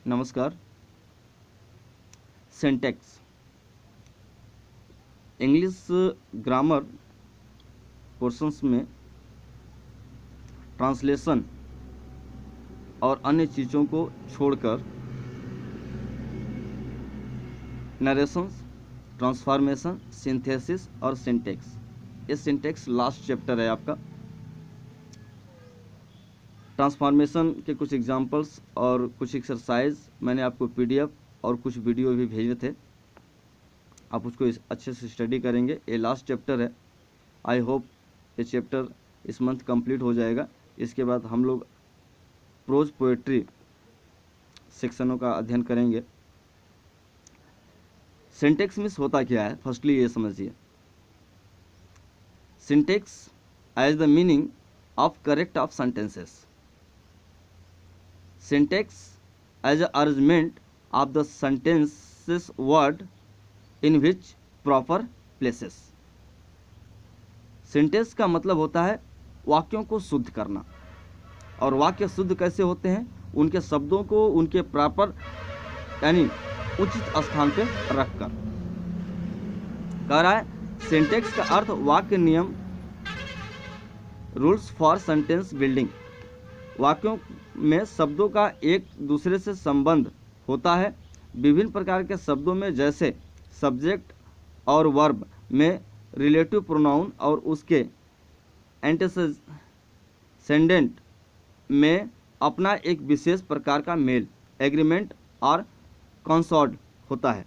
नमस्कार। Syntax English grammar portions में translation और अन्य चीज़ों को छोड़कर नरेशंस, ट्रांसफॉर्मेशन, सिंथेसिस और सिंटैक्स, ये सिंटैक्स लास्ट चैप्टर है आपका। ट्रांसफॉर्मेशन के कुछ एग्जांपल्स और कुछ एक्सरसाइज मैंने आपको पीडीएफ और कुछ वीडियो भी भेजे थे, आप उसको अच्छे से स्टडी करेंगे। ये लास्ट चैप्टर है। आई होप ये चैप्टर इस मंथ कंप्लीट हो जाएगा। इसके बाद हम लोग प्रोज पोएट्री सेक्शनों का अध्ययन करेंगे। सिंटैक्स मीन्स होता क्या है, फर्स्टली ये समझिए। Syntax as the meaning of correct of sentences. Syntax as a arrangement of the sentences word in which proper places। Syntax का मतलब होता है वाक्यों को शुद्ध करना। और वाक्य शुद्ध कैसे होते हैं? उनके शब्दों को उनके प्रॉपर यानी उचित स्थान पे रखकर। कह रहा है सिंटेक्स का अर्थ वाक्य नियम, रूल्स फॉर सेंटेंस बिल्डिंग। वाक्यों में शब्दों का एक दूसरे से संबंध होता है। विभिन्न प्रकार के शब्दों में जैसे सब्जेक्ट और वर्ब में रिलेटिव प्रोनाउन और उसके एंटेसेंडेंट में अपना एक विशेष प्रकार का मेल, एग्रीमेंट और कॉन्सॉर्ड होता है।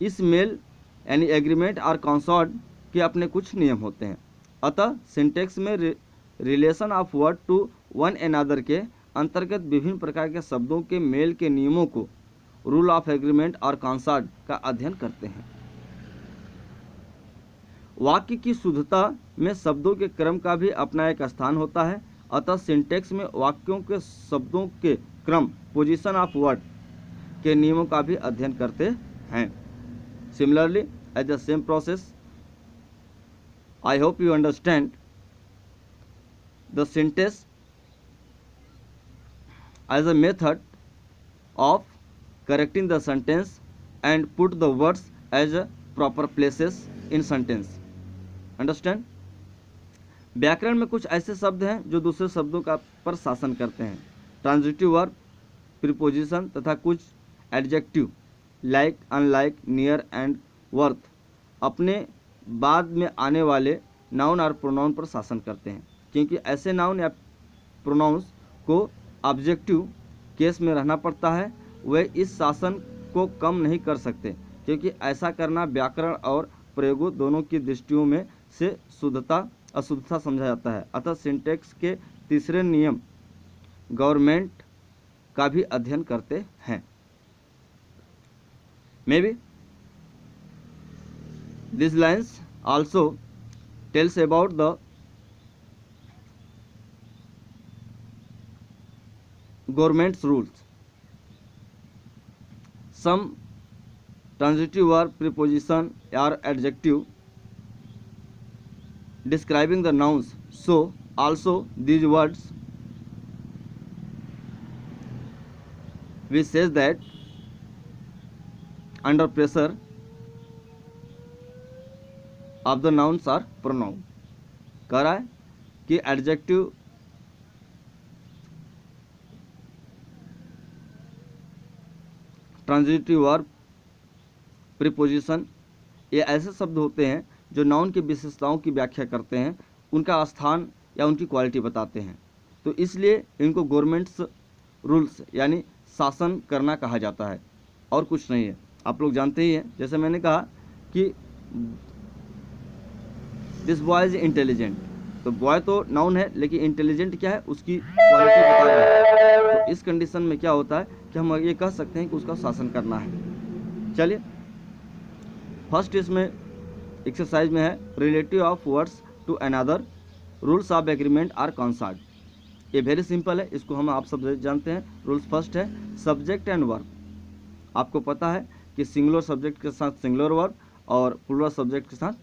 इस मेल यानी एग्रीमेंट और कॉन्सॉर्ड के अपने कुछ नियम होते हैं। अतः सिंटेक्स में relation of word to one another के अंतर्गत विभिन्न प्रकार के शब्दों के मेल के नियमों को, रूल ऑफ एग्रीमेंट और कॉन्सॉर्ड का अध्ययन करते हैं। वाक्य की शुद्धता में शब्दों के क्रम का भी अपना एक स्थान होता है। अतः सिंटेक्स में वाक्यों के शब्दों के क्रम, पोजीशन ऑफ वर्ड के नियमों का भी अध्ययन करते हैं। Similarly as the same process, I hope you understand the syntax as a method of correcting the sentence and put the words as a proper places in sentence। Understand? व्याकरण में कुछ ऐसे शब्द हैं जो दूसरे शब्दों का पर शासन करते हैं। ट्रांजिटिव वर्ब, प्रीपोजिशन तथा कुछ adjective like, unlike, near and worth अपने बाद में आने वाले नाउन और प्रोनाउन पर शासन करते हैं। क्योंकि ऐसे नाउन या प्रोनाउंस को ऑब्जेक्टिव केस में रहना पड़ता है, वे इस शासन को कम नहीं कर सकते, क्योंकि ऐसा करना व्याकरण और प्रयोगों दोनों की दृष्टियों में से शुद्धता अशुद्धता समझा जाता है। अतः सिंटेक्स के तीसरे नियम गवर्नमेंट का भी अध्ययन करते हैं। May be this lines also tells about the government's rules. Some transitive verb, preposition or adjective describing the nouns. So also these words which says that under pressure of the nouns are pronoun। कह रहा है कि adjective, transitive verb, preposition ये ऐसे शब्द होते हैं जो नाउन की विशेषताओं की व्याख्या करते हैं, उनका स्थान या उनकी क्वालिटी बताते हैं। तो इसलिए इनको गवर्नमेंट्स रूल्स यानी शासन करना कहा जाता है, और कुछ नहीं है। आप लोग जानते ही हैं, जैसे मैंने कहा कि दिस बॉय इज इंटेलिजेंट, तो बॉय तो नाउन है, लेकिन इंटेलिजेंट क्या है, उसकी क्वालिटी बता रहा है। तो इस कंडीशन में क्या होता है कि हम ये कह सकते हैं कि उसका शासन करना है। चलिए फर्स्ट इसमें एक्सरसाइज में है relative of words to another, rules of agreement और कॉन्सॉर्ड। ये वेरी सिंपल है, इसको हम आप सब जानते हैं। रूल्स फर्स्ट है सब्जेक्ट एंड वर्ब। आपको पता है कि सिंगुलर सब्जेक्ट के साथ सिंगुलर वर्ब और प्लूरल सब्जेक्ट के साथ